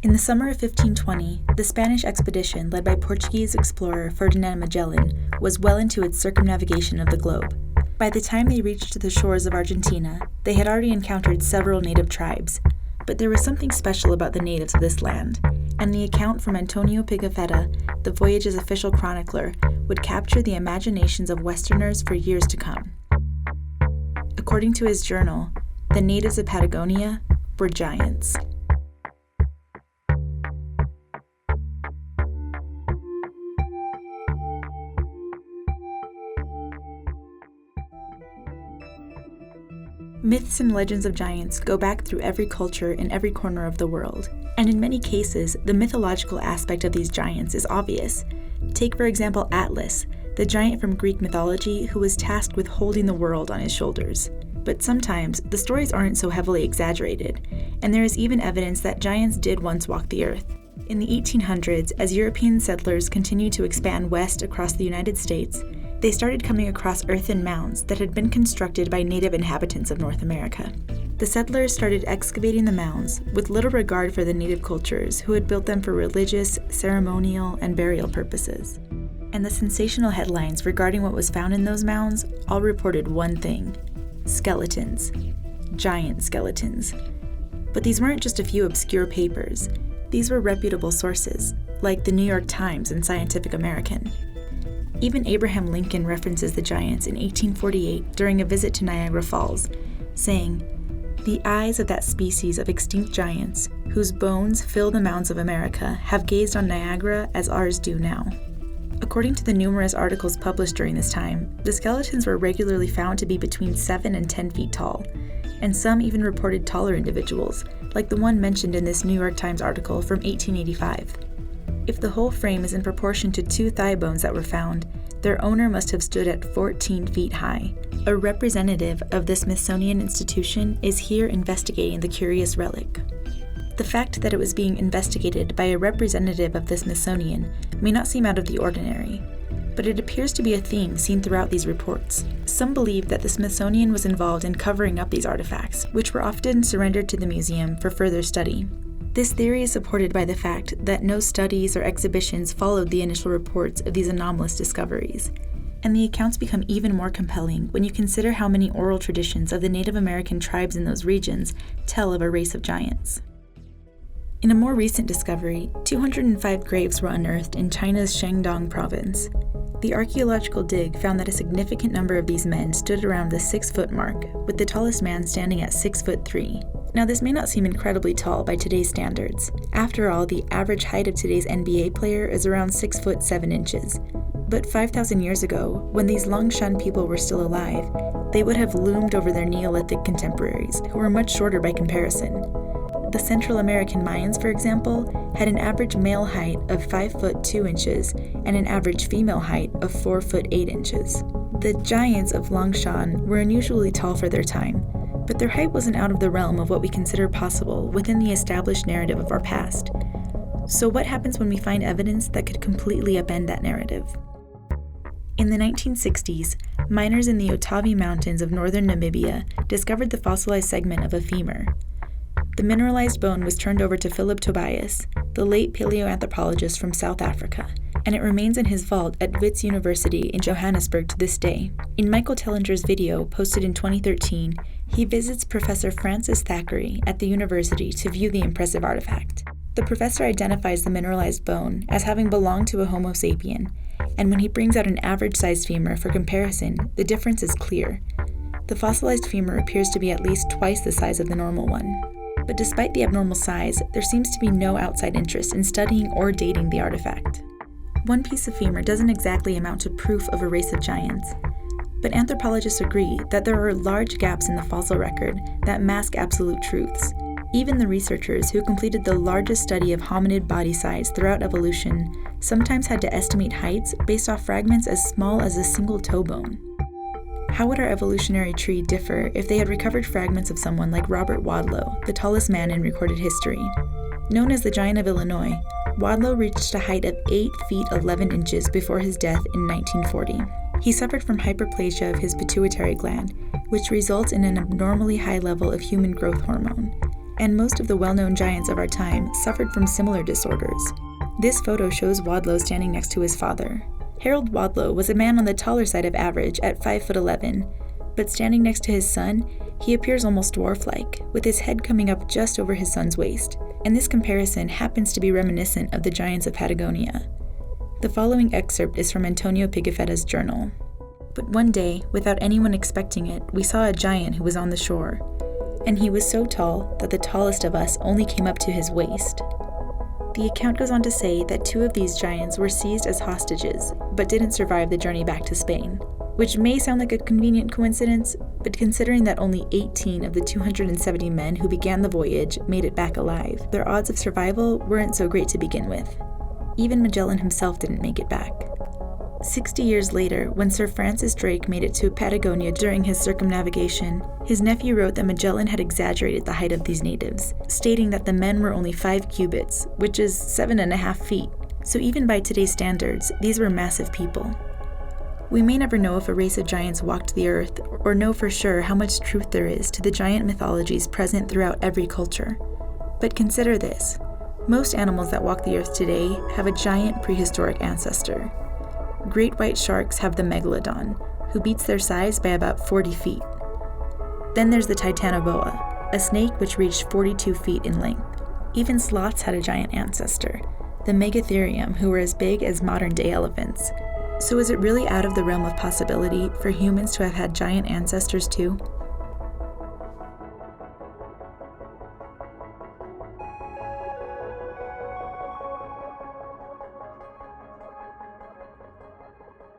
In the summer of 1520, the Spanish expedition led by Portuguese explorer Ferdinand Magellan was well into its circumnavigation of the globe. By the time they reached the shores of Argentina, they had already encountered several native tribes, but there was something special about the natives of this land, and the account from Antonio Pigafetta, the voyage's official chronicler, would capture the imaginations of Westerners for years to come. According to his journal, the natives of Patagonia were giants. Myths and legends of giants go back through every culture in every corner of the world, and in many cases, the mythological aspect of these giants is obvious. Take, for example, Atlas, the giant from Greek mythology who was tasked with holding the world on his shoulders. But sometimes, the stories aren't so heavily exaggerated, and there is even evidence that giants did once walk the earth. In the 1800s, as European settlers continued to expand west across the United States, they started coming across earthen mounds that had been constructed by native inhabitants of North America. The settlers started excavating the mounds with little regard for the native cultures who had built them for religious, ceremonial, and burial purposes. And the sensational headlines regarding what was found in those mounds all reported one thing: skeletons. Giant skeletons. But these weren't just a few obscure papers. These were reputable sources, like the New York Times and Scientific American. Even Abraham Lincoln references the giants in 1848 during a visit to Niagara Falls, saying, "The eyes of that species of extinct giants, whose bones fill the mounds of America, have gazed on Niagara as ours do now." According to the numerous articles published during this time, the skeletons were regularly found to be between 7 and 10 feet tall, and some even reported taller individuals, like the one mentioned in this New York Times article from 1885. If the whole frame is in proportion to 2 thigh bones that were found, their owner must have stood at 14 feet high. A representative of the Smithsonian Institution is here investigating the curious relic. The fact that it was being investigated by a representative of the Smithsonian may not seem out of the ordinary, but it appears to be a theme seen throughout these reports. Some believe that the Smithsonian was involved in covering up these artifacts, which were often surrendered to the museum for further study. This theory is supported by the fact that no studies or exhibitions followed the initial reports of these anomalous discoveries, and the accounts become even more compelling when you consider how many oral traditions of the Native American tribes in those regions tell of a race of giants. In a more recent discovery, 205 graves were unearthed in China's Shandong province. The archaeological dig found that a significant number of these men stood around the 6-foot mark, with the tallest man standing at 6'3". Now, this may not seem incredibly tall by today's standards. After all, the average height of today's NBA player is around 6'7". But 5,000 years ago, when these Longshan people were still alive, they would have loomed over their Neolithic contemporaries, who were much shorter by comparison. The Central American Mayans, for example, had an average male height of 5'2" and an average female height of 4'8". The giants of Longshan were unusually tall for their time, but their height wasn't out of the realm of what we consider possible within the established narrative of our past. So what happens when we find evidence that could completely upend that narrative? In the 1960s, miners in the Otavi Mountains of northern Namibia discovered the fossilized segment of a femur. The mineralized bone was turned over to Philip Tobias, the late paleoanthropologist from South Africa, and it remains in his vault at Wits University in Johannesburg to this day. In Michael Tellinger's video, posted in 2013, he visits Professor Francis Thackeray at the university to view the impressive artifact. The professor identifies the mineralized bone as having belonged to a Homo sapien, and when he brings out an average-sized femur for comparison, the difference is clear. The fossilized femur appears to be at least twice the size of the normal one. But despite the abnormal size, there seems to be no outside interest in studying or dating the artifact. One piece of femur doesn't exactly amount to proof of a race of giants, but anthropologists agree that there are large gaps in the fossil record that mask absolute truths. Even the researchers who completed the largest study of hominid body size throughout evolution sometimes had to estimate heights based off fragments as small as a single toe bone. How would our evolutionary tree differ if they had recovered fragments of someone like Robert Wadlow, the tallest man in recorded history? Known as the Giant of Illinois, Wadlow reached a height of 8 feet 11 inches before his death in 1940. He suffered from hyperplasia of his pituitary gland, which results in an abnormally high level of human growth hormone. and most of the well-known giants of our time suffered from similar disorders. This photo shows Wadlow standing next to his father. Harold Wadlow was a man on the taller side of average at 5'11", but standing next to his son, he appears almost dwarf-like, with his head coming up just over his son's waist, and this comparison happens to be reminiscent of the giants of Patagonia. The following excerpt is from Antonio Pigafetta's journal. But one day, without anyone expecting it, we saw a giant who was on the shore, and he was so tall that the tallest of us only came up to his waist. The account goes on to say that 2 of these giants were seized as hostages, but didn't survive the journey back to Spain, which may sound like a convenient coincidence, but considering that only 18 of the 270 men who began the voyage made it back alive, their odds of survival weren't so great to begin with. Even Magellan himself didn't make it back. 60 years later, when Sir Francis Drake made it to Patagonia during his circumnavigation, his nephew wrote that Magellan had exaggerated the height of these natives, stating that the men were only 5 cubits, which is 7.5 feet. So even by today's standards, these were massive people. We may never know if a race of giants walked the earth, or know for sure how much truth there is to the giant mythologies present throughout every culture. But consider this. Most animals that walk the earth today have a giant prehistoric ancestor. Great white sharks have the megalodon, who beats their size by about 40 feet. Then there's the titanoboa, a snake which reached 42 feet in length. Even sloths had a giant ancestor, the megatherium, who were as big as modern-day elephants. So is it really out of the realm of possibility for humans to have had giant ancestors too?